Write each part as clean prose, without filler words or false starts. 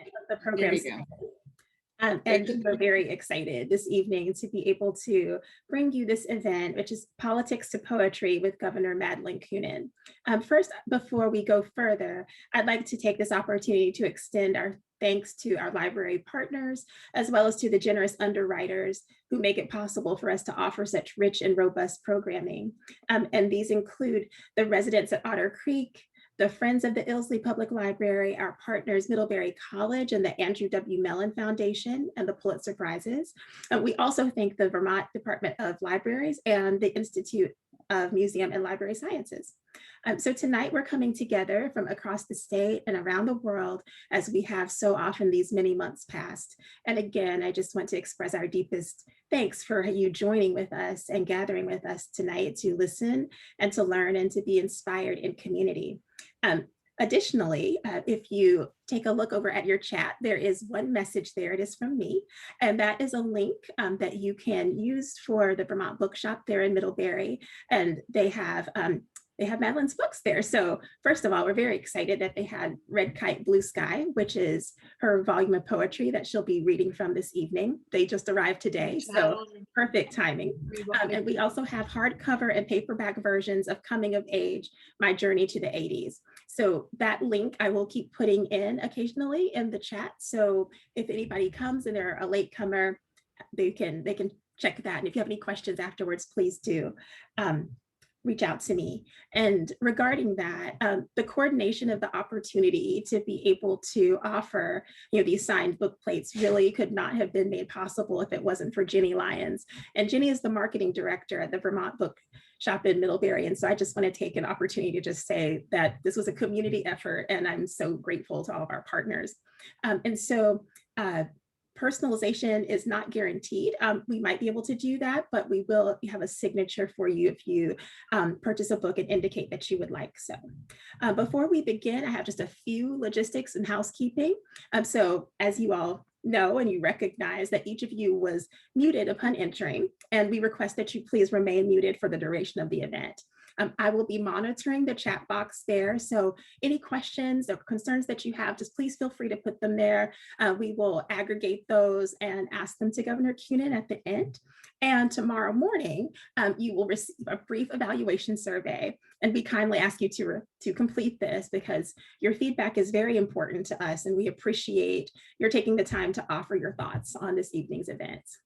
of the There program. we go. And we're very excited this evening to be able to bring you this event, which is Politics to Poetry with Governor Madeleine Kunin. First, before we go further, I'd like to take this opportunity to extend our thanks to our library partners, as well as to the generous underwriters who make it possible for us to offer such rich and robust programming. And these include the residents at Otter Creek, the Friends of the Ilsley Public Library, our partners Middlebury College and the Andrew W. Mellon Foundation and the Pulitzer Prizes. We also thank the Vermont Department of Libraries and the Institute of Museum and Library Sciences. So tonight we're coming together from across the state and around the world, as we have so often these many months past. And again, I just want to express our deepest thanks for you joining with us and gathering with us tonight to listen and to learn and to be inspired in community. Additionally, if you take a look over at your chat, there is one message there. It is from me, and that is a link that you can use for the Vermont Bookshop there in Middlebury, and they have Madeleine's books there. So first of all, we're very excited that they had Red Kite, Blue Sky, which is her volume of poetry that she'll be reading from this evening. They just arrived today, so perfect timing. And we also have hardcover and paperback versions of Coming of Age, My Journey to the 80s. So that link I will keep putting in occasionally in the chat. So if anybody comes and they're a latecomer, they can check that. And if you have any questions afterwards, please do. Reach out to me. And regarding that, the coordination of the opportunity to be able to offer, these signed book plates really could not have been made possible if it wasn't for Jenny Lyons. And Jenny is the marketing director at the Vermont Bookshop in Middlebury. And so I just want to take an opportunity to just say that this was a community effort, and I'm so grateful to all of our partners. And so personalization is not guaranteed. We might be able to do that, but we will have a signature for you if you purchase a book and indicate that you would like so. Before we begin, I have just a few logistics and housekeeping. So as you all know and you recognize that each of you was muted upon entering, and we request that you please remain muted for the duration of the event. I will be monitoring the chat box there. So any questions or concerns that you have, just please feel free to put them there. We will aggregate those and ask them to Governor Kunin at the end. And tomorrow morning, you will receive a brief evaluation survey. And we kindly ask you to complete this because your feedback is very important to us. And we appreciate your taking the time to offer your thoughts on this evening's events.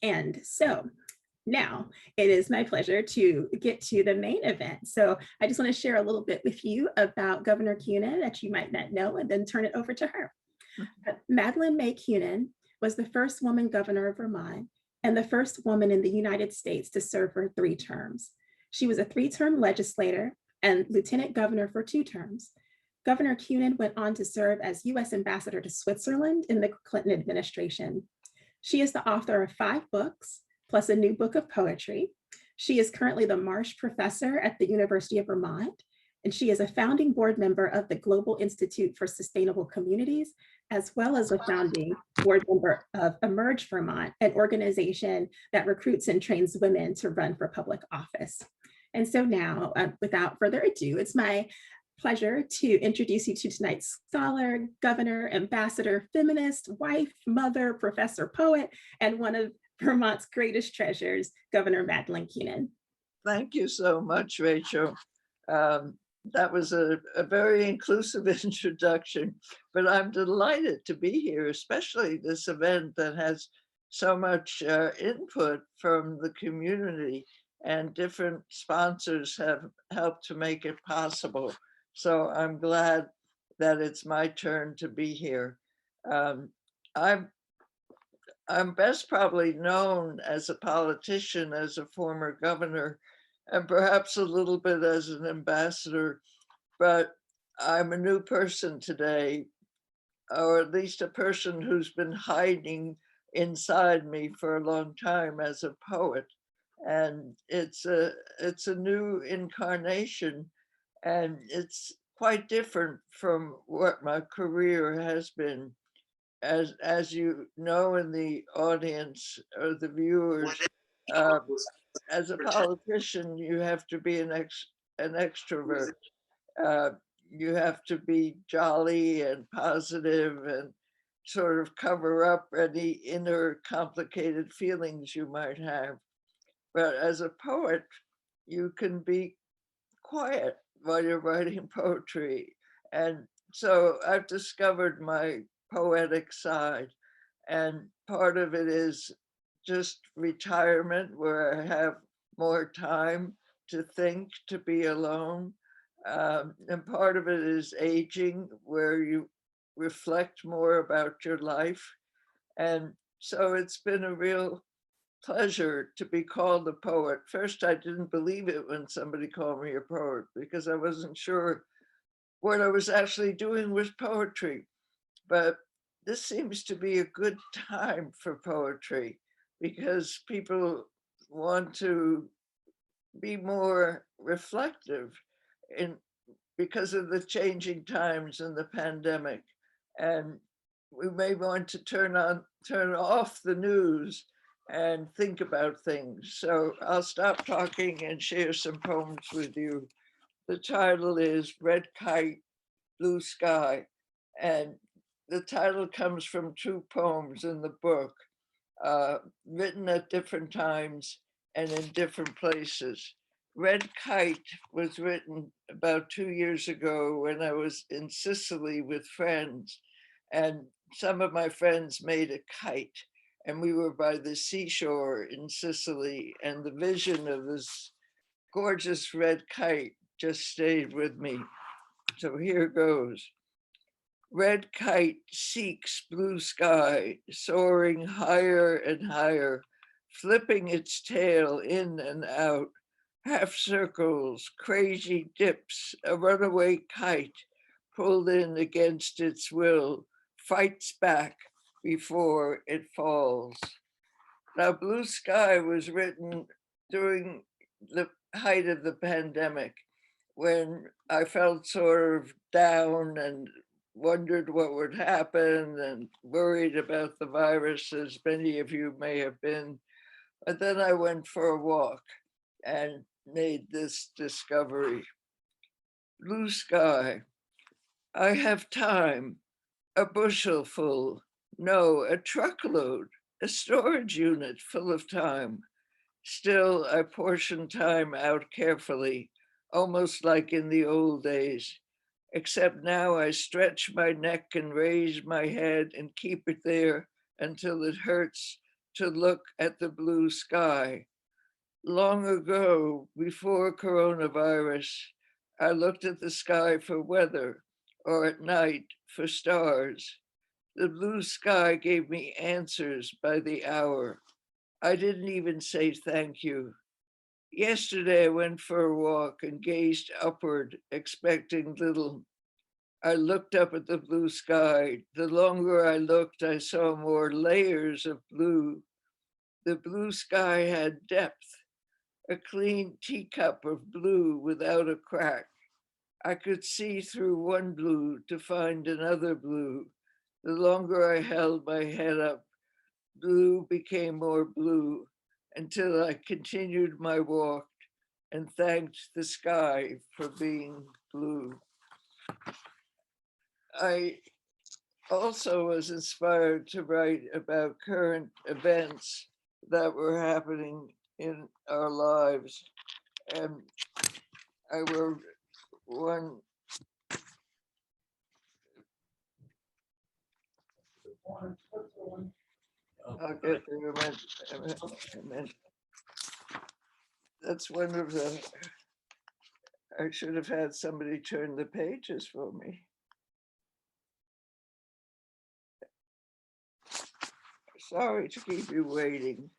And so, now, it is my pleasure to get to the main event. So I just want to share a little bit with you about Governor Kunin that you might not know, and then turn it over to her. Madeleine May Kunin was the first woman governor of Vermont and the first woman in the United States to serve for 3 terms. She was a 3-term legislator and lieutenant governor for 2 terms. Governor Kunin went on to serve as U.S. ambassador to Switzerland in the Clinton administration. She is the author of 5 books, plus a new book of poetry. She is currently the Marsh Professor at the University of Vermont, and she is a founding board member of the Global Institute for Sustainable Communities, as well as a founding board member of Emerge Vermont, an organization that recruits and trains women to run for public office. And so now, without further ado, it's my pleasure to introduce you to tonight's scholar, governor, ambassador, feminist, wife, mother, professor, poet, and one of Vermont's greatest treasures, Governor Madeleine Kunin. Thank you so much, Rachel. That was a very inclusive introduction, but I'm delighted to be here, especially this event that has so much input from the community, and different sponsors have helped to make it possible. So I'm glad that it's my turn to be here. I'm best probably known as a politician, as a former governor, and perhaps a little bit as an ambassador, but I'm a new person today, or at least a person who's been hiding inside me for a long time as a poet. And it's a new incarnation, and it's quite different from what my career has been. As you know, in the audience or the viewers, as a politician, you have to be an extrovert. You have to be jolly and positive, and sort of cover up any inner complicated feelings you might have. But as a poet, you can be quiet while you're writing poetry. And so I've discovered my poetic side. And part of it is just retirement, where I have more time to think, to be alone. And part of it is aging, where you reflect more about your life. And so it's been a real pleasure to be called a poet. First, I didn't believe it when somebody called me a poet because I wasn't sure what I was actually doing with poetry. But this seems to be a good time for poetry because people want to be more reflective in because of the changing times and the pandemic. And we may want to turn off the news and think about things. So I'll stop talking and share some poems with you. The title is Red Kite, Blue Sky. And the title comes from two poems in the book, written at different times and in different places. Red Kite was written about 2 years ago when I was in Sicily with friends, and some of my friends made a kite, and we were by the seashore in Sicily, and the vision of this gorgeous red kite just stayed with me. So here goes. Red kite seeks blue sky, soaring higher and higher, flipping its tail in and out, half circles, crazy dips, a runaway kite pulled in against its will, fights back before it falls. Now, Blue Sky was written during the height of the pandemic, when I felt sort of down and wondered what would happen and worried about the virus, as many of you may have been. But then I went for a walk and made this discovery. Blue sky. I have time, a bushel full, no, a truckload, a storage unit full of time. Still, I portion time out carefully, almost like in the old days, except now I stretch my neck and raise my head and keep it there until it hurts to look at the blue sky. Long ago, before coronavirus, I looked at the sky for weather, or at night for stars. The blue sky gave me answers by the hour. I didn't even say thank you. Yesterday, I went for a walk and gazed upward, expecting little. I looked up at the blue sky. The longer I looked, I saw more layers of blue. The blue sky had depth, a clean teacup of blue without a crack. I could see through one blue to find another blue. The longer I held my head up, blue became more blue until I continued my walk and thanked the sky for being blue. I also was inspired to write about current events that were happening in our lives. And I wrote one. I'll get there a minute. That's one of the, I should have had somebody turn the pages for me. Sorry to keep you waiting.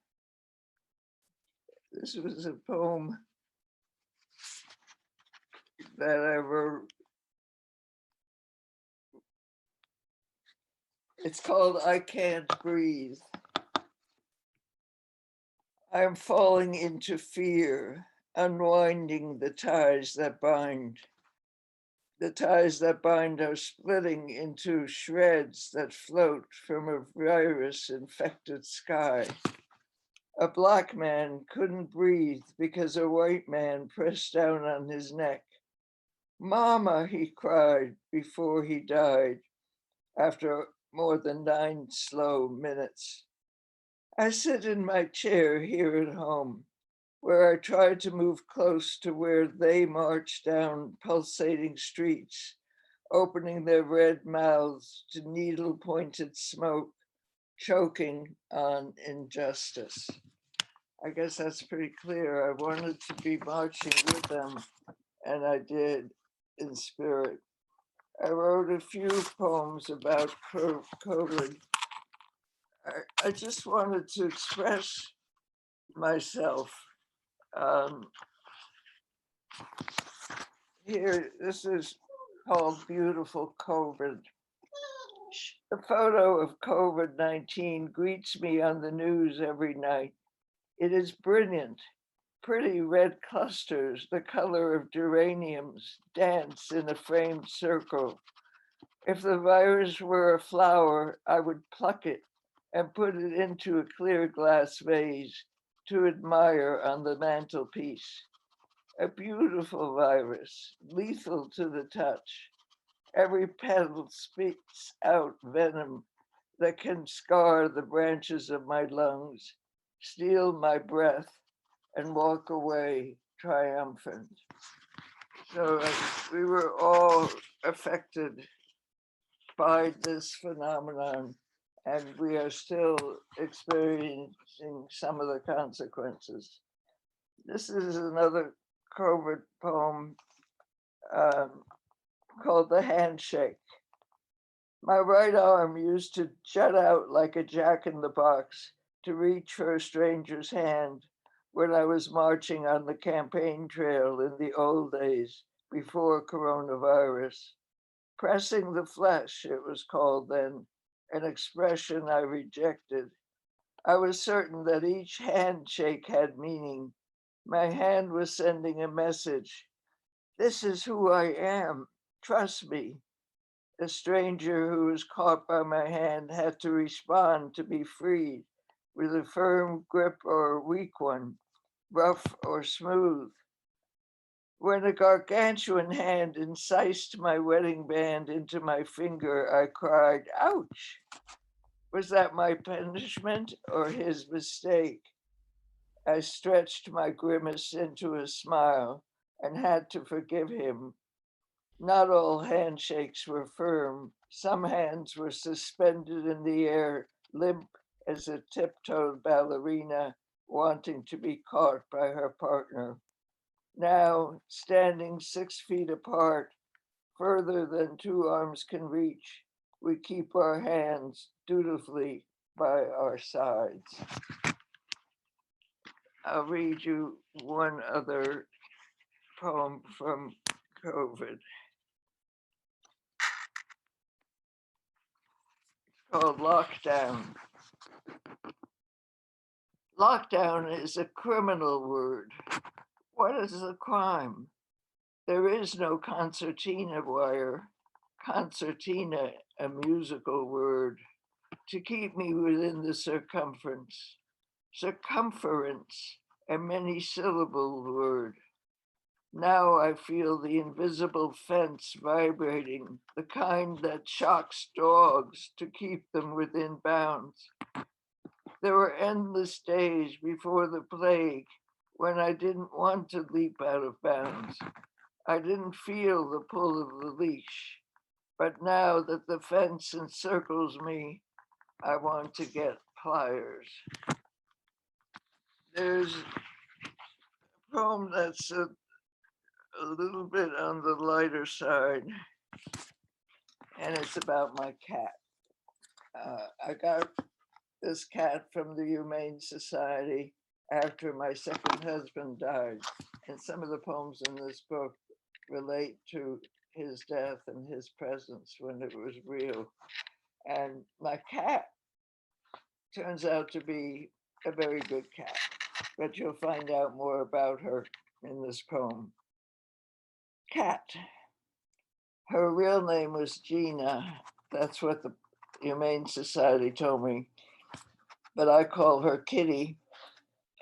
This was a poem that I wrote. It's called I Can't Breathe. I am falling into fear, unwinding the ties that bind. The ties that bind are splitting into shreds that float from a virus-infected sky. A black man couldn't breathe because a white man pressed down on his neck. Mama, he cried before he died, after more than 9 slow minutes. I sit in my chair here at home, where I try to move close to where they march down pulsating streets, opening their red mouths to needle-pointed smoke, choking on injustice. I guess that's pretty clear. I wanted to be marching with them, and I did in spirit. I wrote a few poems about COVID. I just wanted to express myself. Um, Here, this is called Beautiful COVID. The photo of COVID-19 greets me on the news every night. It is brilliant. Pretty red clusters, the color of geraniums, dance in a framed circle. If the virus were a flower, I would pluck it and put it into a clear glass vase to admire on the mantelpiece. A beautiful virus, lethal to the touch. Every petal spits out venom that can scar the branches of my lungs, steal my breath, and walk away triumphant. So we were all affected by this phenomenon, and we are still experiencing some of the consequences. This is another COVID poem called The Handshake. My right arm used to jut out like a jack-in-the-box to reach for a stranger's hand when I was marching on the campaign trail in the old days before coronavirus. Pressing the flesh, it was called then, an expression I rejected. I was certain that each handshake had meaning. My hand was sending a message. This is who I am. Trust me. A stranger who was caught by my hand had to respond to be freed with a firm grip or a weak one, rough or smooth. When a gargantuan hand incised my wedding band into my finger, I cried, ouch! Was that my punishment or his mistake? I stretched my grimace into a smile and had to forgive him. Not all handshakes were firm. Some hands were suspended in the air, limp as a tiptoed ballerina wanting to be caught by her partner. Now, standing 6 feet apart, further than two arms can reach, we keep our hands dutifully by our sides. I'll read you one other poem from COVID called Lockdown. Lockdown is a criminal word. What is a crime? There is no concertina wire. Concertina, a musical word, to keep me within the circumference. Circumference, a many-syllabled word. Now I feel the invisible fence vibrating, the kind that shocks dogs to keep them within bounds. There were endless days before the plague when I didn't want to leap out of bounds. I didn't feel the pull of the leash. But now that the fence encircles me, I want to get pliers. There's a poem that's a little bit on the lighter side, and it's about my cat. I got this cat from the Humane Society after my second husband died, and some of the poems in this book relate to his death and his presence when it was real. And my cat turns out to be a very good cat, but you'll find out more about her in this poem. Cat. Her real name was Gina. That's what the Humane Society told me. But I call her Kitty,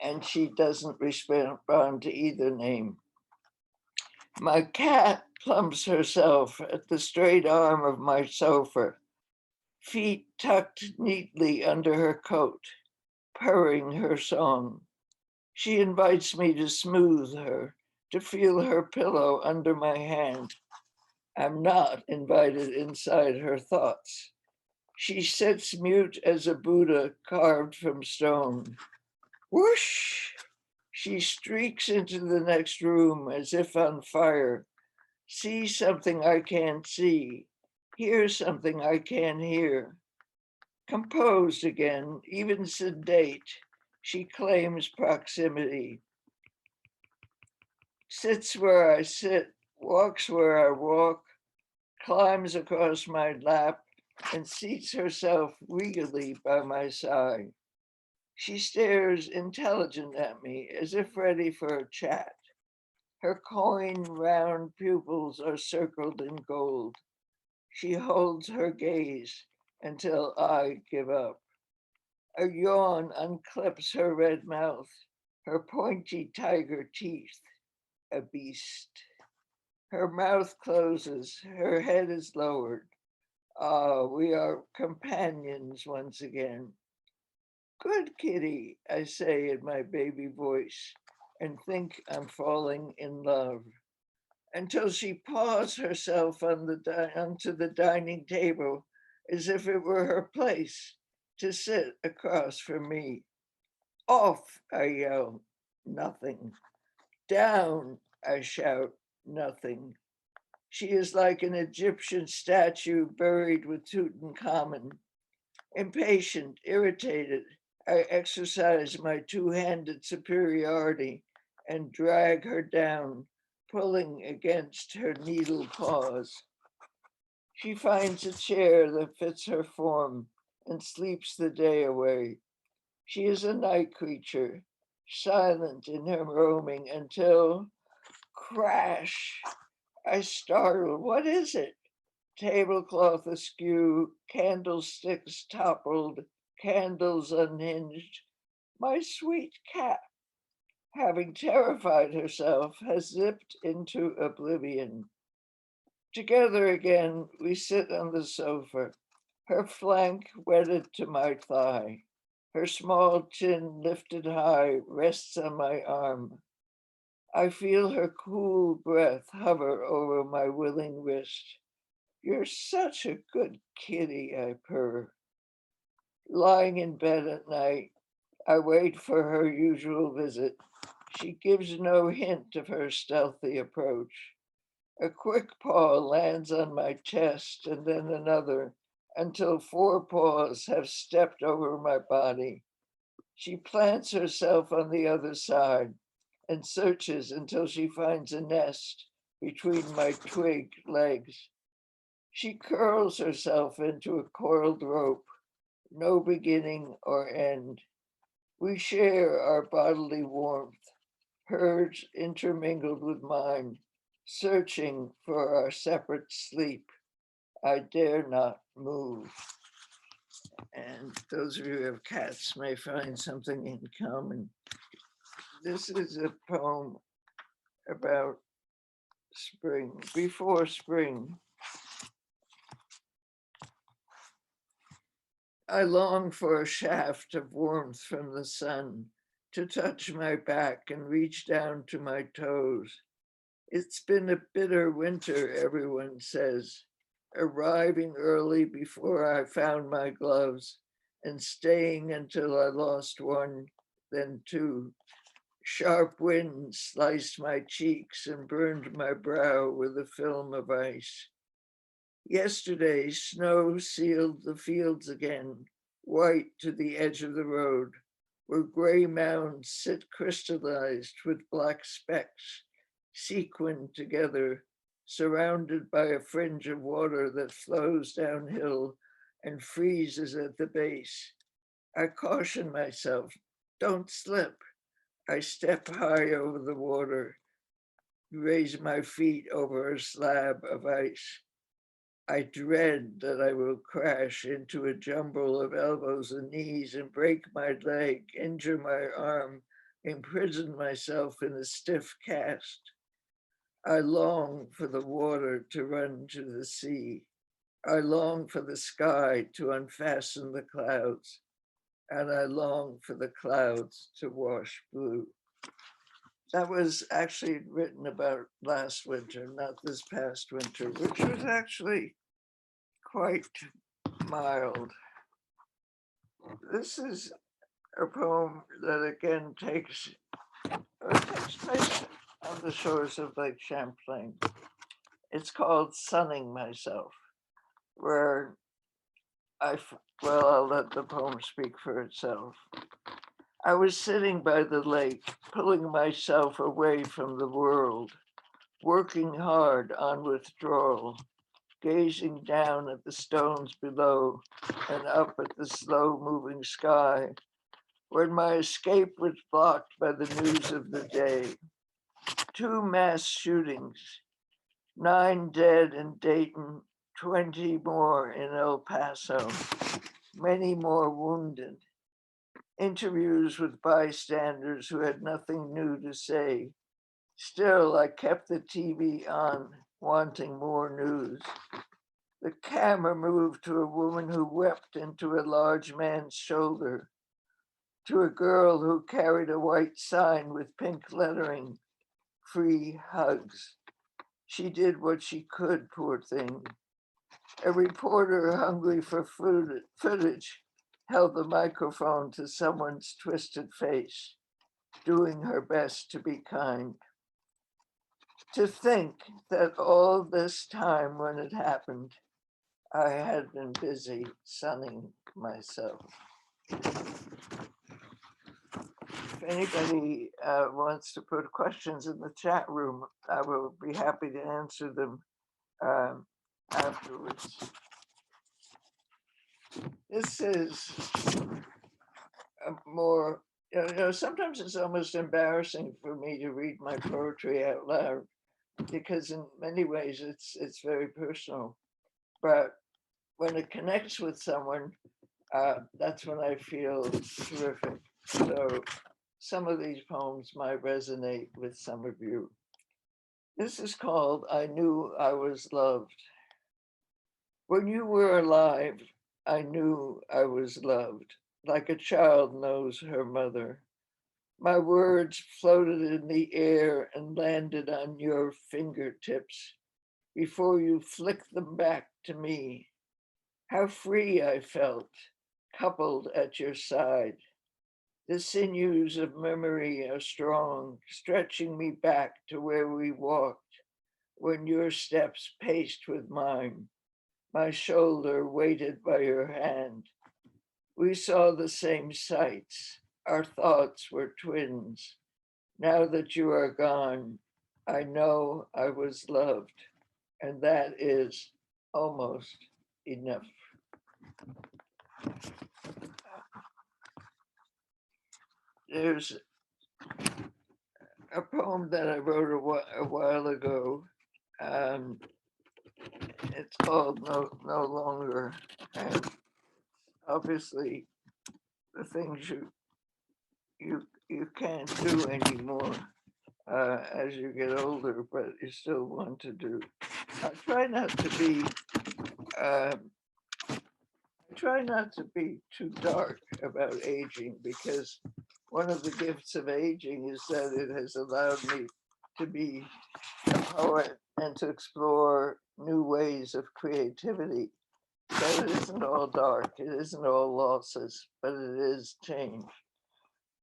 and she doesn't respond to either name. My cat plumps herself at the straight arm of my sofa, feet tucked neatly under her coat, purring her song. She invites me to smooth her, to feel her pillow under my hand. I'm not invited inside her thoughts. She sits mute as a Buddha carved from stone. Whoosh! She streaks into the next room as if on fire. See something I can't see. Hear something I can't hear. Composed again, even sedate, she claims proximity. Sits where I sit, walks where I walk, climbs across my lap, and seats herself regally by my side. She stares intelligent at me as if ready for a chat. Her coin round pupils are circled in gold. She holds her gaze until I give up. A yawn unclips her red mouth, her pointy tiger teeth, a beast. Her mouth closes, her head is lowered. Ah, we are companions once again. Good kitty, I say in my baby voice, and think I'm falling in love. Until she paws herself onto the dining table as if it were her place to sit across from me. Off, I yell, nothing. Down, I shout, nothing. She is like an Egyptian statue buried with Tutankhamun. Impatient, irritated, I exercise my two-handed superiority and drag her down, pulling against her needle paws. She finds a chair that fits her form and sleeps the day away. She is a night creature, silent in her roaming until crash. I startle. What is it? Tablecloth askew, candlesticks toppled, candles unhinged. My sweet cat, having terrified herself, has zipped into oblivion. Together again, we sit on the sofa, her flank wedded to my thigh. Her small chin lifted high rests on my arm. I feel her cool breath hover over my willing wrist. You're such a good kitty, I purr. Lying in bed at night, I wait for her usual visit. She gives no hint of her stealthy approach. A quick paw lands on my chest and then another until four paws have stepped over my body. She plants herself on the other side and searches until she finds a nest between my twig legs. She curls herself into a coiled rope, no beginning or end. We share our bodily warmth, hers intermingled with mine, searching for our separate sleep. I dare not move. And those of you who have cats may find something in common. This is a poem about spring, before spring. I long for a shaft of warmth from the sun to touch my back and reach down to my toes. It's been a bitter winter, everyone says, arriving early before I found my gloves and staying until I lost one, then two. Sharp winds sliced my cheeks and burned my brow with a film of ice. Yesterday, snow sealed the fields again, white to the edge of the road, where gray mounds sit crystallized with black specks, sequined together, surrounded by a fringe of water that flows downhill and freezes at the base. I caution myself, don't slip. I step high over the water, raise my feet over a slab of ice. I dread that I will crash into a jumble of elbows and knees and break my leg, injure my arm, imprison myself in a stiff cast. I long for the water to run to the sea. I long for the sky to unfasten the clouds, and I long for the clouds to wash blue. That was actually written about last winter, not this past winter, which was actually quite mild. This is a poem that again takes place on the shores of Lake Champlain. It's called Sunning Myself, where well, I'll let the poem speak for itself. I was sitting by the lake, pulling myself away from the world, working hard on withdrawal, gazing down at the stones below and up at the slow moving sky, when my escape was blocked by the news of the day. 2 mass shootings, 9 dead in Dayton, 20 more in El Paso, many more wounded. Interviews with bystanders who had nothing new to say. Still, I kept the TV on, wanting more news. The camera moved to a woman who wept into a large man's shoulder, to a girl who carried a white sign with pink lettering, free hugs. She did what she could, poor thing. A reporter hungry for footage held the microphone to someone's twisted face, doing her best to be kind. To think that all this time when it happened, I had been busy sunning myself. If anybody wants to put questions in the chat room, I will be happy to answer them afterwards. This is a more, sometimes it's almost embarrassing for me to read my poetry out loud, because in many ways it's very personal. But when it connects with someone, that's when I feel terrific. So some of these poems might resonate with some of you. This is called I Knew I Was Loved. When you were alive, I knew I was loved, like a child knows her mother. My words floated in the air and landed on your fingertips before you flicked them back to me. How free I felt, coupled at your side. The sinews of memory are strong, stretching me back to where we walked when your steps paced with mine, my shoulder weighted by your hand. We saw the same sights. Our thoughts were twins. Now that you are gone, I know I was loved, and that is almost enough. There's a poem that I wrote a while ago. It's called No Longer. And obviously, the things you can't do anymore as you get older, but you still want to do. I try not to be too dark about aging, because one of the gifts of aging is that it has allowed me to be a poet and to explore new ways of creativity. So it isn't all dark, it isn't all losses, but it is change.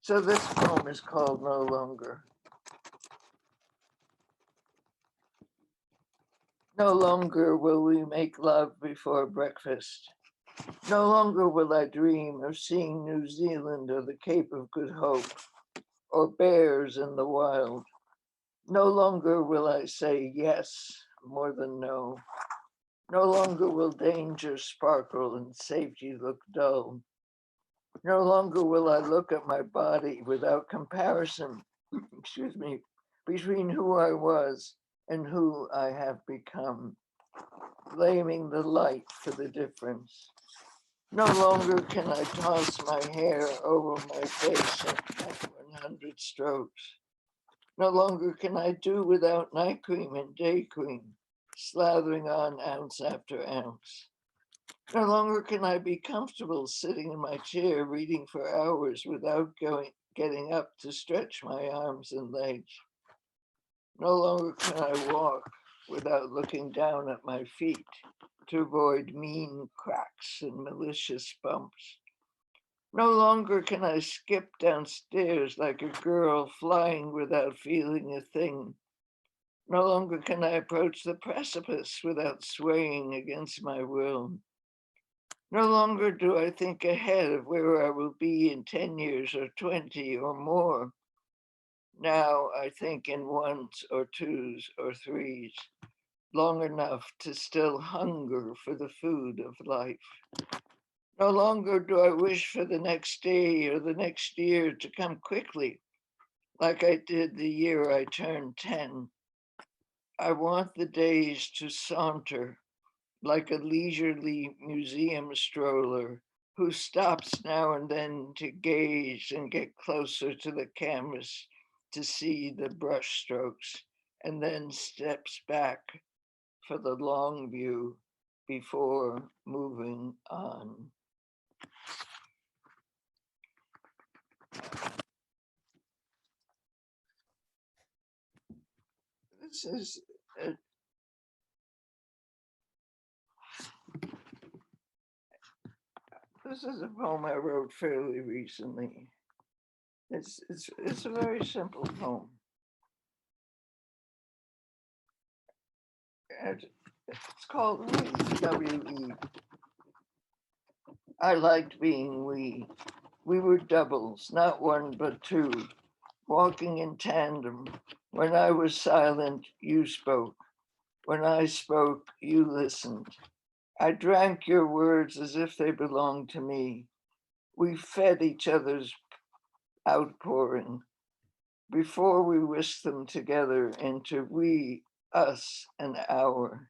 So this poem is called No Longer. No longer will we make love before breakfast. No longer will I dream of seeing New Zealand or the Cape of Good Hope or bears in the wild. No longer will I say yes more than no. No longer will danger sparkle and safety look dull. No longer will I look at my body without comparison, excuse me, between who I was and who I have become, blaming the light for the difference. No longer can I toss my hair over my face at 100 strokes. No longer can I do without night cream and day cream, slathering on ounce after ounce. No longer can I be comfortable sitting in my chair reading for hours without getting up to stretch my arms and legs. No longer can I walk without looking down at my feet to avoid mean cracks and malicious bumps. No longer can I skip downstairs like a girl flying without feeling a thing. No longer can I approach the precipice without swaying against my will. No longer do I think ahead of where I will be in 10 years or 20 or more. Now I think in ones or twos or threes, long enough to still hunger for the food of life. No longer do I wish for the next day or the next year to come quickly, like I did the year I turned 10. I want the days to saunter like a leisurely museum stroller who stops now and then to gaze and get closer to the canvas to see the brush strokes and then steps back for the long view before moving on. This is a, this is a poem I wrote fairly recently. It's a very simple poem. And it's called We, W-E. I liked being we. We were doubles, not one but two, walking in tandem. When I was silent, you spoke. When I spoke, you listened. I drank your words as if they belonged to me. We fed each other's outpouring before we whisked them together into we, us, and our.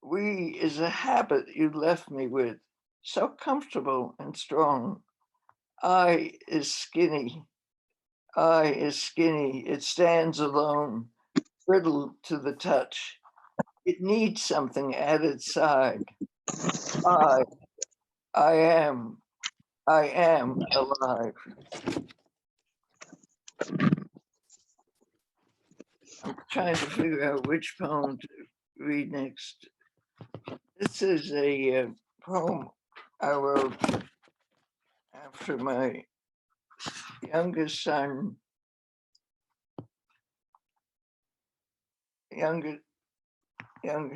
We is a habit you left me with, so comfortable and strong. I is skinny. I is skinny. It stands alone, brittle to the touch. It needs something at its side. I, I am, I am alive. I'm trying to figure out which poem to read next. This is a poem I wrote after my youngest son, youngest son,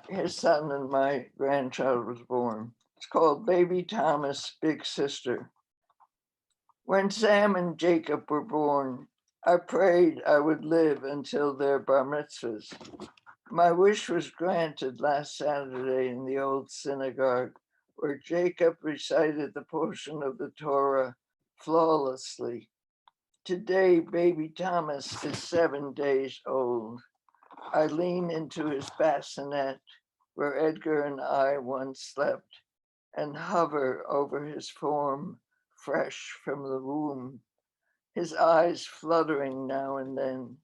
his son and my grandchild was born. It's called Baby Thomas, Big Sister. When Sam and Jacob were born, I prayed I would live until their bar mitzvahs. My wish was granted last Saturday in the old synagogue, where Jacob recited the portion of the Torah flawlessly. Today, baby Thomas is 7 days old. I lean into his bassinet, where Edgar and I once slept, and hover over his form, fresh from the womb, his eyes fluttering now and then,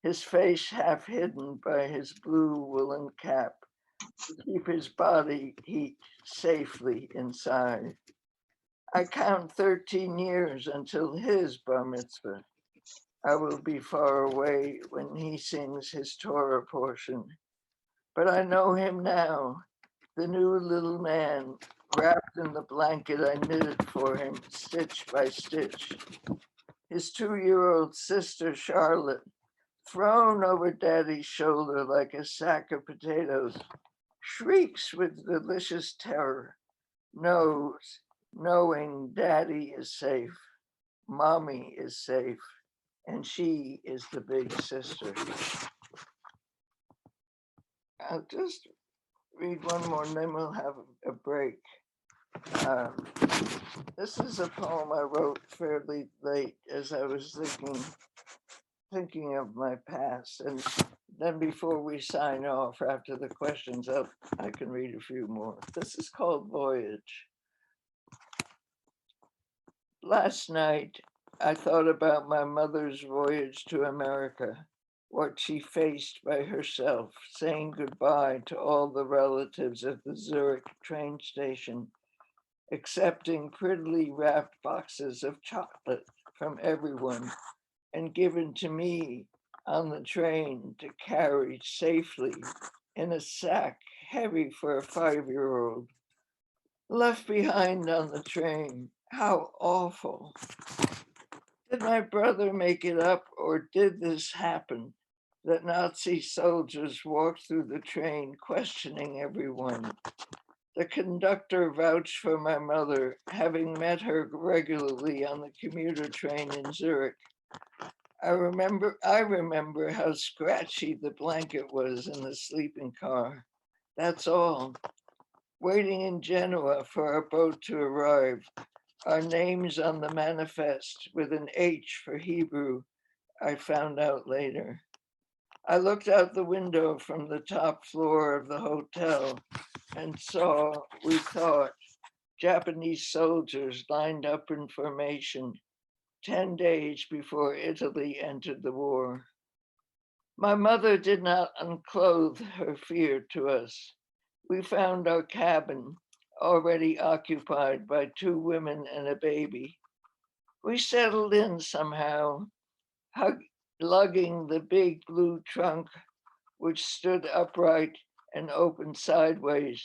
his face half hidden by his blue woolen cap to keep his body heat safely inside. I count 13 years until his bar mitzvah. I will be far away when he sings his Torah portion. But I know him now, the new little man, wrapped in the blanket I knitted for him, stitch by stitch. His 2-year-old sister, Charlotte, thrown over daddy's shoulder like a sack of potatoes, shrieks with delicious terror, knows, knowing daddy is safe, mommy is safe, and she is the big sister. I'll just read one more and then we'll have a break. This is a poem I wrote fairly late as I was thinking of my past. And then before we sign off, after the questions up, I can read a few more. This is called Voyage. Last night, I thought about my mother's voyage to America. what she faced by herself, saying goodbye to all the relatives at the Zurich train station, accepting prettily wrapped boxes of chocolate from everyone and given to me on the train to carry safely in a sack heavy for a 5-year-old. Left behind on the train. How awful. Did my brother make it up, or did this happen? That Nazi soldiers walked through the train questioning everyone. The conductor vouched for my mother, having met her regularly on the commuter train in Zurich. I remember how scratchy the blanket was in the sleeping car. That's all. Waiting in Genoa for our boat to arrive. Our names on the manifest with an H for Hebrew, I found out later. I looked out the window from the top floor of the hotel and saw, we thought, Japanese soldiers lined up in formation 10 days before Italy entered the war. My mother did not unclothe her fear to us. We found our cabin already occupied by 2 women and a baby. We settled in somehow, lugging the big blue trunk, which stood upright and opened sideways.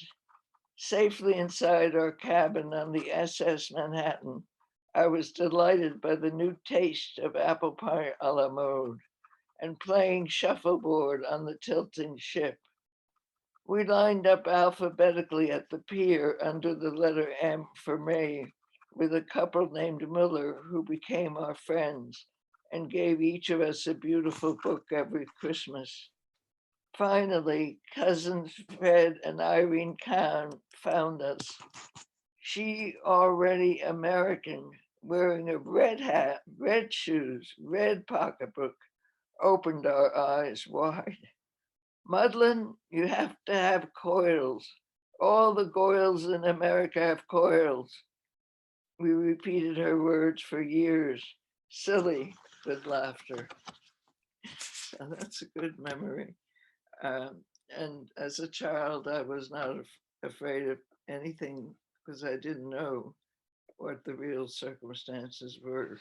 Safely inside our cabin on the SS Manhattan, I was delighted by the new taste of apple pie a la mode and playing shuffleboard on the tilting ship. We lined up alphabetically at the pier under the letter M for May with a couple named Miller who became our friends and gave each of us a beautiful book every Christmas. Finally, cousins Fred and Irene Kahn found us. She, already American, wearing a red hat, red shoes, red pocketbook, opened our eyes wide. Madeleine, you have to have coils. All the Goyles in America have coils. We repeated her words for years, silly with laughter. So that's a good memory. And as a child, I was not afraid of anything because I didn't know what the real circumstances were.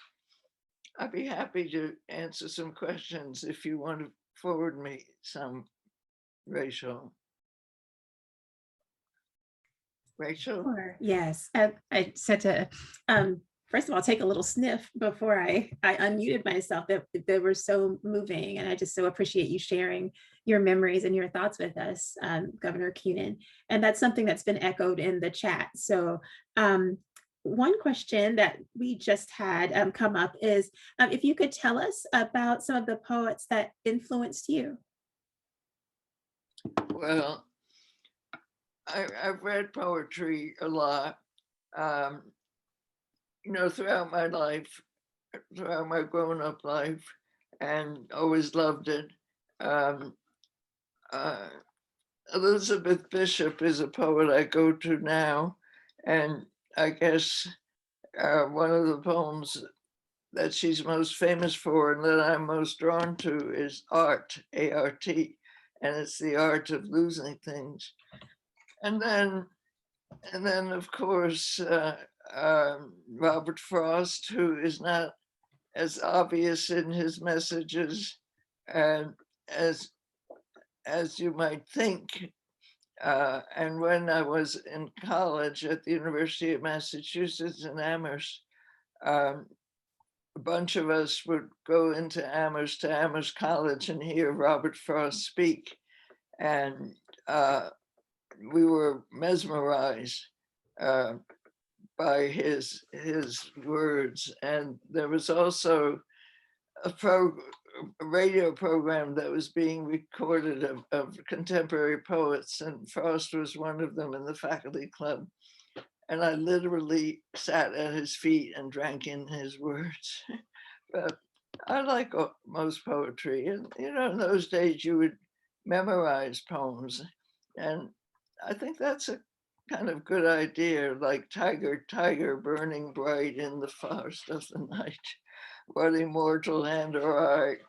I'd be happy to answer some questions if you want to forward me some, Rachel. Rachel? Sure. Yes. I said to first of all take a little sniff before I unmuted myself. That they were so moving, and I just so appreciate you sharing your memories and your thoughts with us, Governor Kunin. And that's something that's been echoed in the chat. So one question that we just had come up is if you could tell us about some of the poets that influenced you. Well, I've read poetry a lot, throughout my life, throughout my grown-up life, and always loved it. Elizabeth Bishop is a poet I go to now, and I guess one of the poems that she's most famous for and that I'm most drawn to is Art, A-R-T, and it's the art of losing things. And then of course, Robert Frost, who is not as obvious in his messages and as you might think. And when I was in college at the University of Massachusetts in Amherst, a bunch of us would go into Amherst to Amherst College and hear Robert Frost speak. And we were mesmerized by his words. And there was also a radio program that was being recorded of contemporary poets, and Frost was one of them in the faculty club. And I literally sat at his feet and drank in his words. But I like most poetry. And, in those days you would memorize poems. And I think that's a kind of good idea, like tiger, tiger, burning bright in the forest of the night. What immortal hand or eye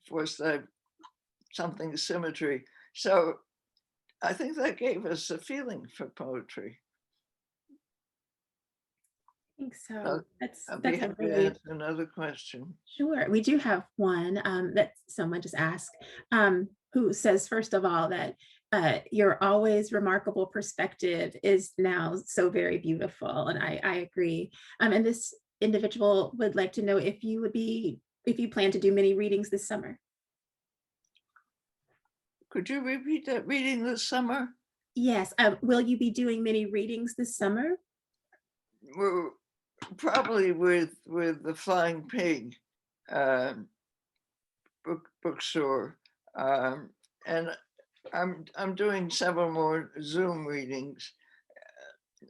forced thy something symmetry. So I think that gave us a feeling for poetry. I think I'll, so. I'll be That's a happy to really answer another question. sure. We do have one that someone just asked, who says, first of all, that your always remarkable perspective is now so very beautiful. And I agree. And this individual would like to know if if you plan to do many readings this summer. Could you repeat that? Reading this summer? Yes. Will you be doing many readings this summer? We're probably with the Flying Pig bookstore, and I'm doing several more Zoom readings.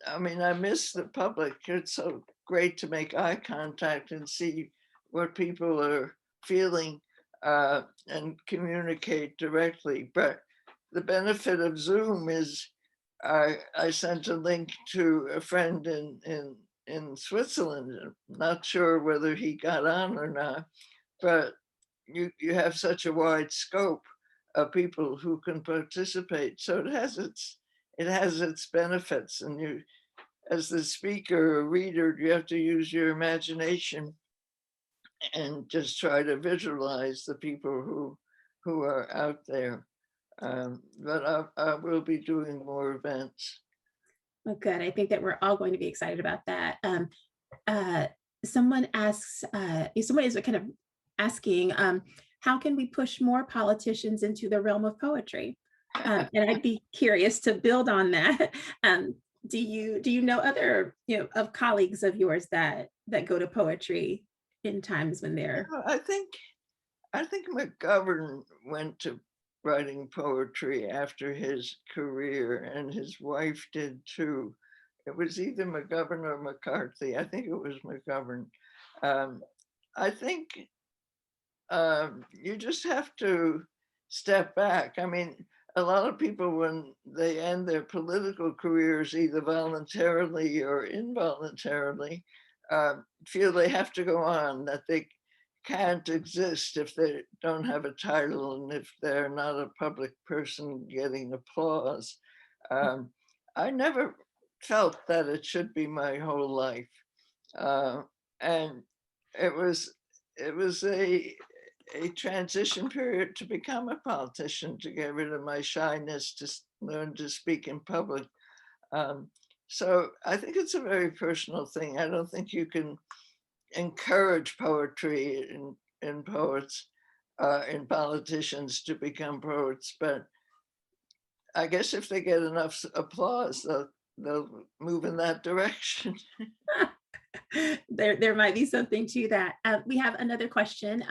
I mean, I miss the public. It's so great to make eye contact and see what people are feeling and communicate directly. But the benefit of Zoom is I sent a link to a friend in Switzerland. I'm not sure whether he got on or not, but you have such a wide scope of people who can participate. So it has its benefits, and you, as the speaker or reader, you have to use your imagination and just try to visualize the people who are out there. But I will be doing more events. Well, good. I think that we're all going to be excited about that. Uh, someone asks, someone is kind of asking, how can we push more politicians into the realm of poetry? And I'd be curious to build on that. Um, do you know other of colleagues of yours that go to poetry in times when they're I think McGovern went to writing poetry after his career, and his wife did too. It was either McGovern or McCarthy. I think it was McGovern. Um, I think you just have to step back. I mean, a lot of people, when they end their political careers, either voluntarily or involuntarily, feel they have to go on, that they can't exist if they don't have a title and if they're not a public person getting applause. Um, I never felt that it should be my whole life. Uh, and it was a transition period to become a politician, to get rid of my shyness, to learn to speak in public. Um, so I think it's a very personal thing. I don't think you can encourage poetry in poets, in politicians to become poets, but I guess if they get enough applause, they'll move in that direction. there might be something to that. We have another question,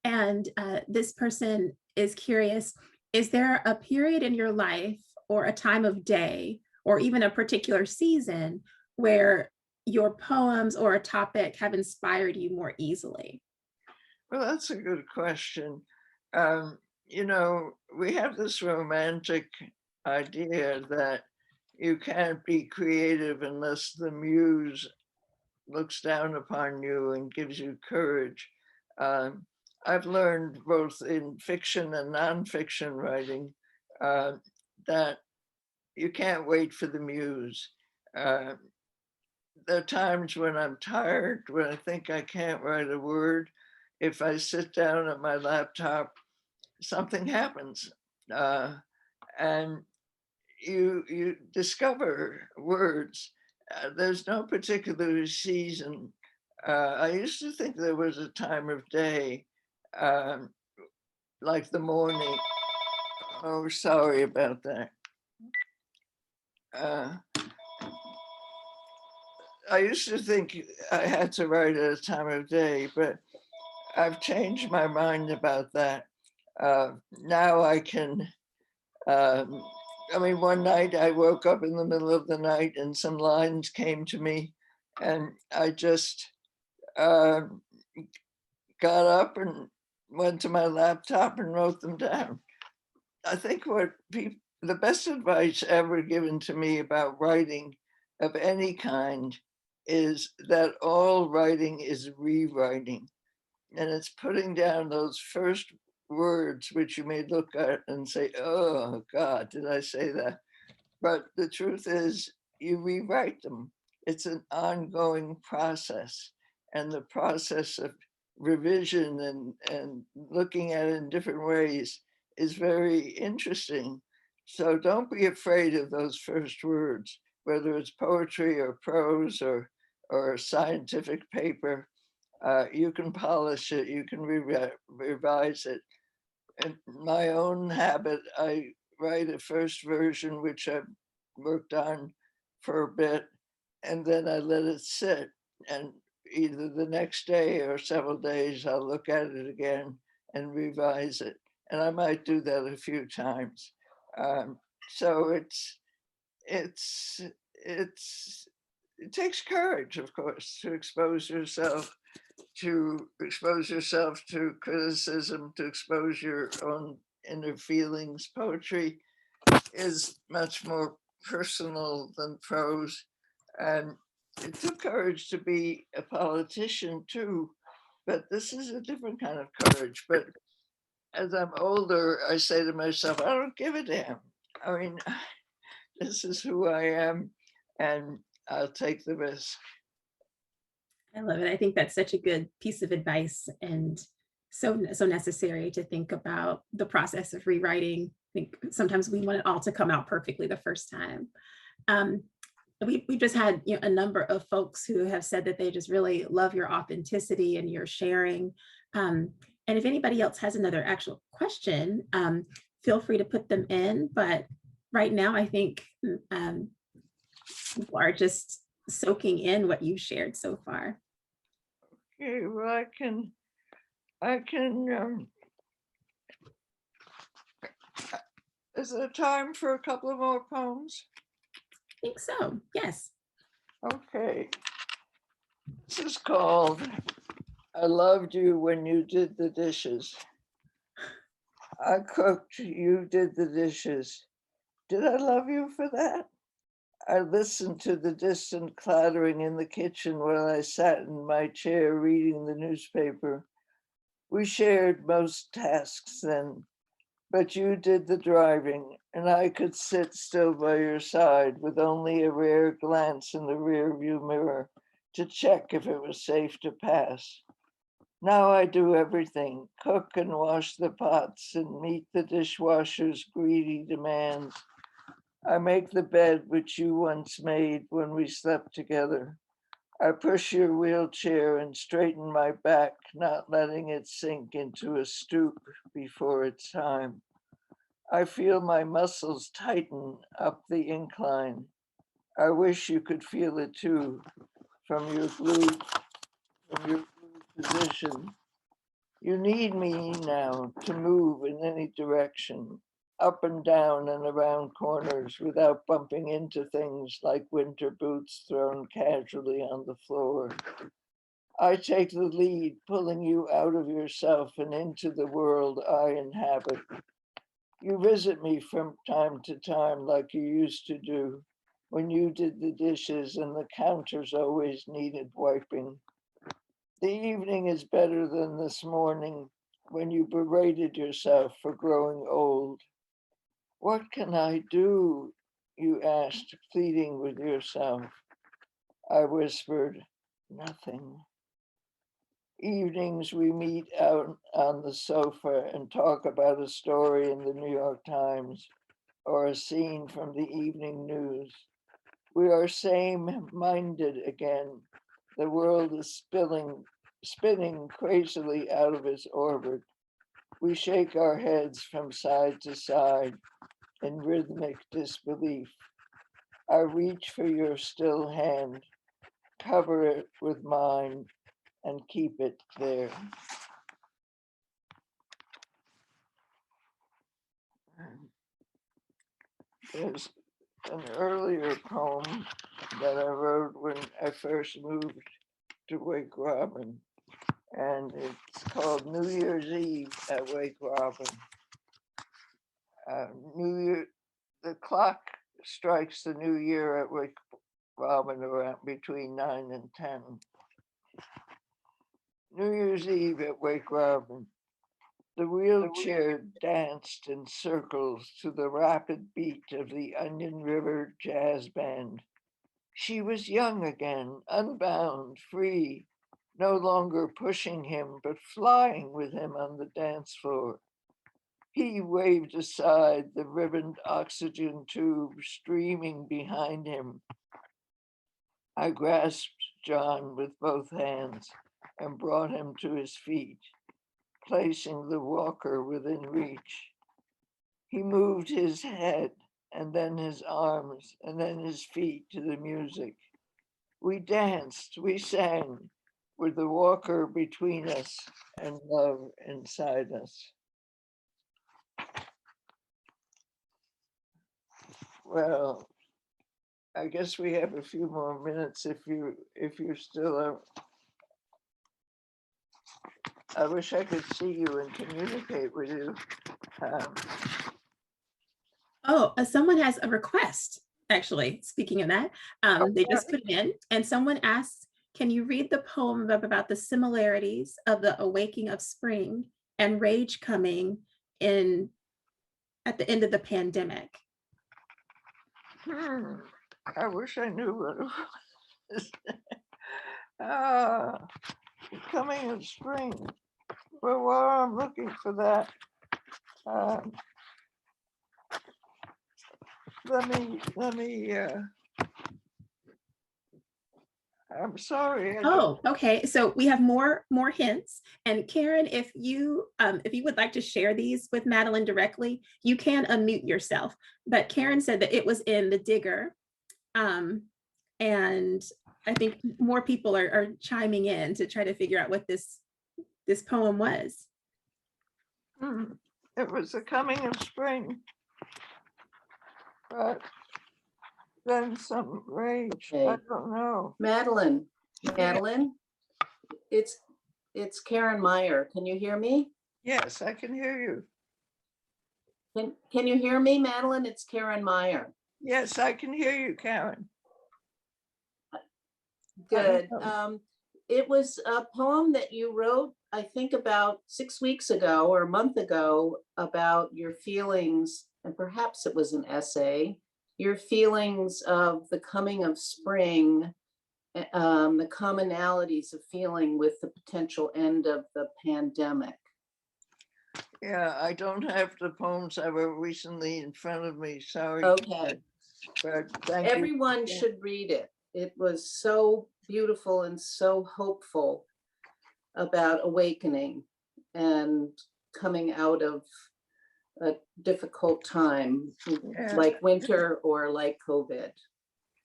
and this person is curious, is there a period in your life or a time of day or even a particular season where your poems or a topic have inspired you more easily? Well, that's a good question. Um, you know, we have this romantic idea that you can't be creative unless the muse looks down upon you and gives you courage. Um, I've learned both in fiction and nonfiction writing uh, that you can't wait for the muse. Uh, there are times when I'm tired, when I think I can't write a word. If I sit down at my laptop, something happens. Uh, and you discover words. There's no particular season. I used to think there was a time of day, um, like the morning. Oh, sorry about that. Uh, I used to think I had to write at a time of day, but I've changed my mind about that. Now I can, um, I mean, one night I woke up in the middle of the night and some lines came to me, and I just uh, got up and went to my laptop and wrote them down. I think the best advice ever given to me about writing of any kind is that all writing is rewriting. And it's putting down those first words, which you may look at and say, oh God, did I say that? But the truth is, you rewrite them. It's an ongoing process. And the process of revision and looking at it in different ways is very interesting. So don't be afraid of those first words, whether it's poetry or prose or a scientific paper. You can polish it, you can revise it. In my own habit, I write a first version, which I've worked on for a bit, and then I let it sit. And either the next day or several days, I'll look at it again and revise it. And I might do that a few times. So it's, it takes courage, of course, to expose yourself to criticism, to expose your own inner feelings. Poetry is much more personal than prose. And it took courage to be a politician too, but this is a different kind of courage. But as I'm older, I say to myself, I don't give a damn. I mean, this is who I am, and I'll take the risk. I love it. I think that's such a good piece of advice, and so necessary to think about the process of rewriting. I think sometimes we want it all to come out perfectly the first time. Um, we just had, a number of folks who have said that they just really love your authenticity and your sharing. And if anybody else has another actual question, feel free to put them in. But right now, I think people are just soaking in what you've shared so far. Okay, well, I can, is there time for a couple of more poems? I think so, yes. Okay. This is called I Loved You When You Did the Dishes. I cooked, you did the dishes. Did I love you for that? I listened to the distant clattering in the kitchen while I sat in my chair reading the newspaper. We shared most tasks then, but you did the driving, and I could sit still by your side with only a rare glance in the rearview mirror to check if it was safe to pass. Now I do everything, cook and wash the pots and meet the dishwasher's greedy demands. I make the bed which you once made when we slept together. I push your wheelchair and straighten my back, not letting it sink into a stoop before its time. I feel my muscles tighten up the incline. I wish you could feel it too from your glued position. You need me now to move in any direction, up and down and around corners without bumping into things like winter boots thrown casually on the floor. I take the lead, pulling you out of yourself and into the world I inhabit. You visit me from time to time like you used to do when you did the dishes and the counters always needed wiping. The evening is better than this morning when you berated yourself for growing old. What can I do? You asked, pleading with yourself. I whispered, nothing. Evenings we meet out on the sofa and talk about a story in the New York Times or a scene from the evening news. We are same-minded again. The world is spinning crazily out of its orbit. We shake our heads from side to side in rhythmic disbelief. I reach for your still hand, cover it with mine, and keep it there. There's an earlier poem that I wrote when I first moved to Wake Robin, and it's called New Year's Eve at Wake Robin. New Year, the clock strikes the new year at Wake Robin around between 9 and 10. New Year's Eve at Wake Robin. The wheelchair danced in circles to the rapid beat of the Onion River Jazz Band. She was young again, unbound, free, no longer pushing him, but flying with him on the dance floor. He waved aside the ribboned oxygen tube streaming behind him. I grasped John with both hands and brought him to his feet, placing the walker within reach. He moved his head and then his arms and then his feet to the music. We danced, we sang, with the walker between us and love inside us. Well, I guess we have a few more minutes if you still are. I wish I could see you and communicate with you. Someone has a request, actually, speaking of that. They just put it in, and someone asked, can you read the poem about the similarities of the awakening of spring and rage coming in at the end of the pandemic? I wish I knew what it was. Coming of spring. Well, while I'm looking for that, let me, I'm sorry. Okay. So we have more hints. And Karen, if you would like to share these with Madeleine directly, you can unmute yourself. But Karen said that it was in The Digger. And I think more people are chiming in to try to figure out what this poem was. It was the coming of spring. But then some rage. Okay. I don't know. Madeleine, it's Karen Meyer. Can you hear me? Yes, I can hear you. Can you hear me, Madeleine? It's Karen Meyer. Yes, I can hear you, Karen. Good. It was a poem that you wrote, I think about 6 weeks ago or a month ago, about your feelings, and perhaps it was an essay, your feelings of the coming of spring, the commonalities of feeling with the potential end of the pandemic. Yeah, I don't have the poems I wrote recently in front of me, sorry. Okay. But thank you. Everyone should read it. It was so beautiful and so hopeful about awakening and coming out of a difficult time, like winter or like COVID.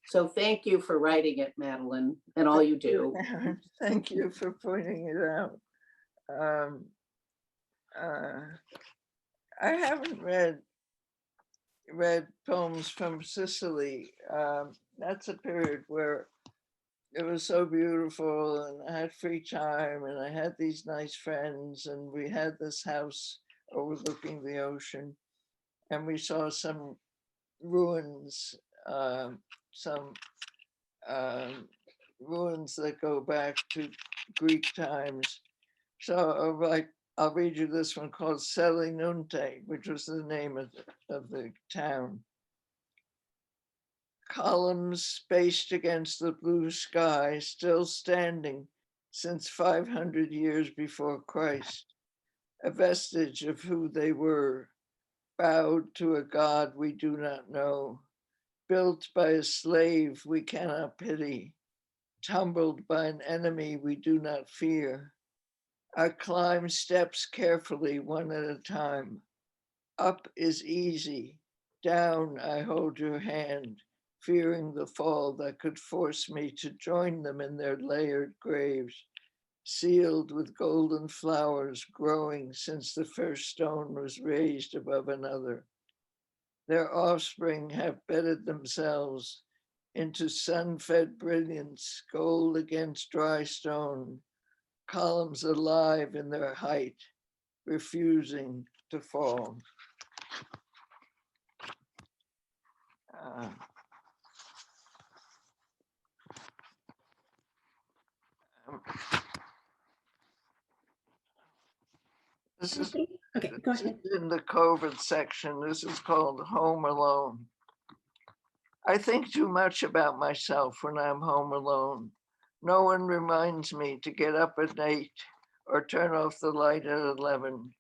So thank you for writing it, Madeleine, and all you do. Thank you for pointing it out. I haven't read poems from Sicily. That's a period where it was so beautiful and I had free time and I had these nice friends and we had this house overlooking the ocean and we saw some ruins, ruins that go back to Greek times. So I'll read you this one called Selinunte, which was the name of the town. Columns spaced against the blue sky, still standing since 500 years before Christ, a vestige of who they were, bowed to a God we do not know, built by a slave we cannot pity, tumbled by an enemy we do not fear. I climb steps carefully, one at a time. Up is easy, down I hold your hand, fearing the fall that could force me to join them in their layered graves, sealed with golden flowers growing since the first stone was raised above another. Their offspring have bedded themselves into sun-fed brilliance, gold against dry stone, columns alive in their height, refusing to fall. This is Okay, go this ahead. is in the COVID section. This is called Home Alone. I think too much about myself when I'm home alone. No one reminds me to get up at 8 or turn off the light at 11.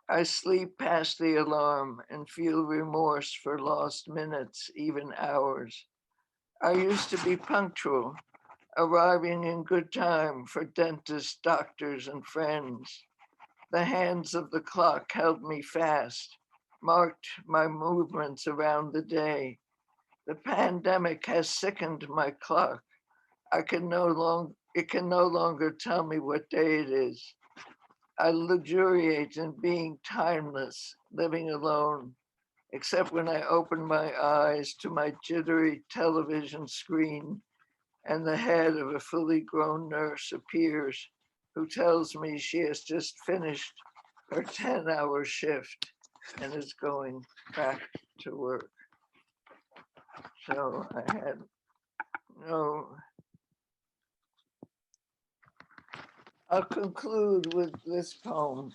I sleep past the alarm and feel remorse for lost minutes, even hours. I used to be punctual, arriving in good time for dentists, doctors, and friends. The hands of the clock held me fast, marked my movements around the day. The pandemic has sickened my clock. It can no longer tell me what day it is. I luxuriate in being timeless, living alone, except when I open my eyes to my jittery television screen and the head of a fully grown nurse appears who tells me she has just finished her 10-hour shift and is going back to work. So I had no. I'll conclude with this poem.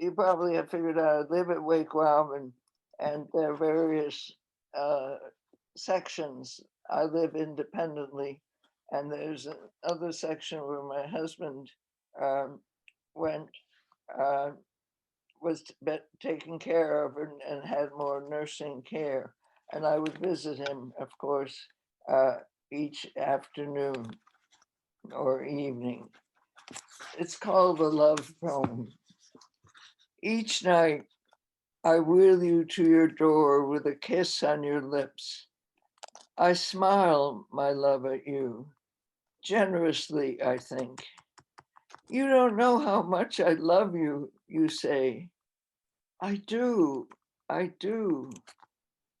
You probably have figured out I live at Wake Robin, and there are various sections. I live independently, and there's another section where my husband went, was taken care of and had more nursing care. And I would visit him, of course, each afternoon or evening. It's called The Love Poem. Each night, I wheel you to your door with a kiss on your lips. I smile, my love, at you, generously, I think. You don't know how much I love you, you say. I do, I do.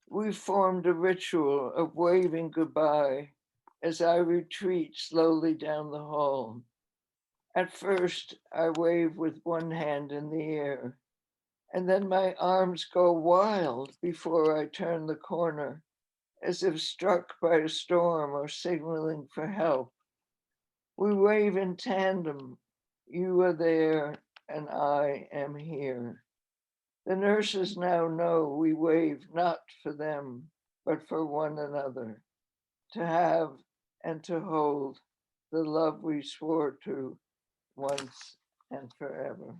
We've formed a ritual of waving goodbye as I retreat slowly down the hall. At first, I wave with one hand in the air, and then my arms go wild before I turn the corner, as if struck by a storm or signaling for help. We wave in tandem. You are there and I am here. The nurses now know we wave not for them, but for one another, to have and to hold the love we swore to once and forever.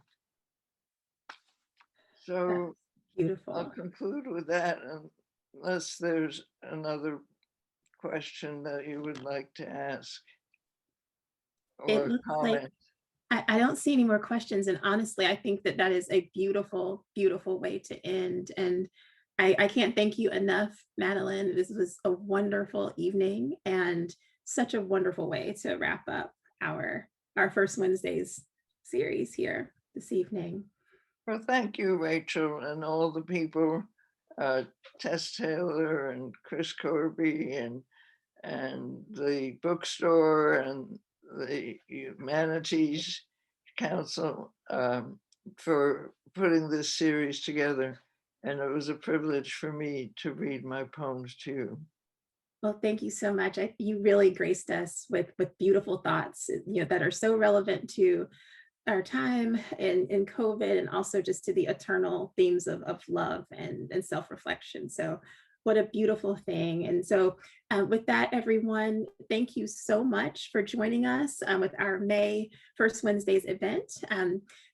So I'll Beautiful. conclude with that unless there's another question that you would like to ask It or looks like comment. I don't see any more questions. And honestly, I think that that is a beautiful, beautiful way to end. And I can't thank you enough, Madeleine. This was a wonderful evening and such a wonderful way to wrap up our first Wednesdays series here this evening. Well, thank you, Rachel, and all the people, Tess Taylor and Chris Corby and the bookstore and the Humanities Council for putting this series together. And it was a privilege for me to read my poems to you. Well, thank you so much. You really graced us with beautiful thoughts, that are so relevant to our time in COVID, and also just to the eternal themes of love and self-reflection. So what a beautiful thing. And so with that, everyone, thank you so much for joining us with our May First Wednesdays event.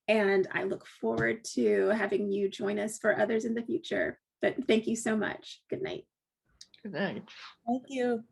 And I look forward to having you join us for others in the future. But thank you so much. Good night. Good night. Thank you.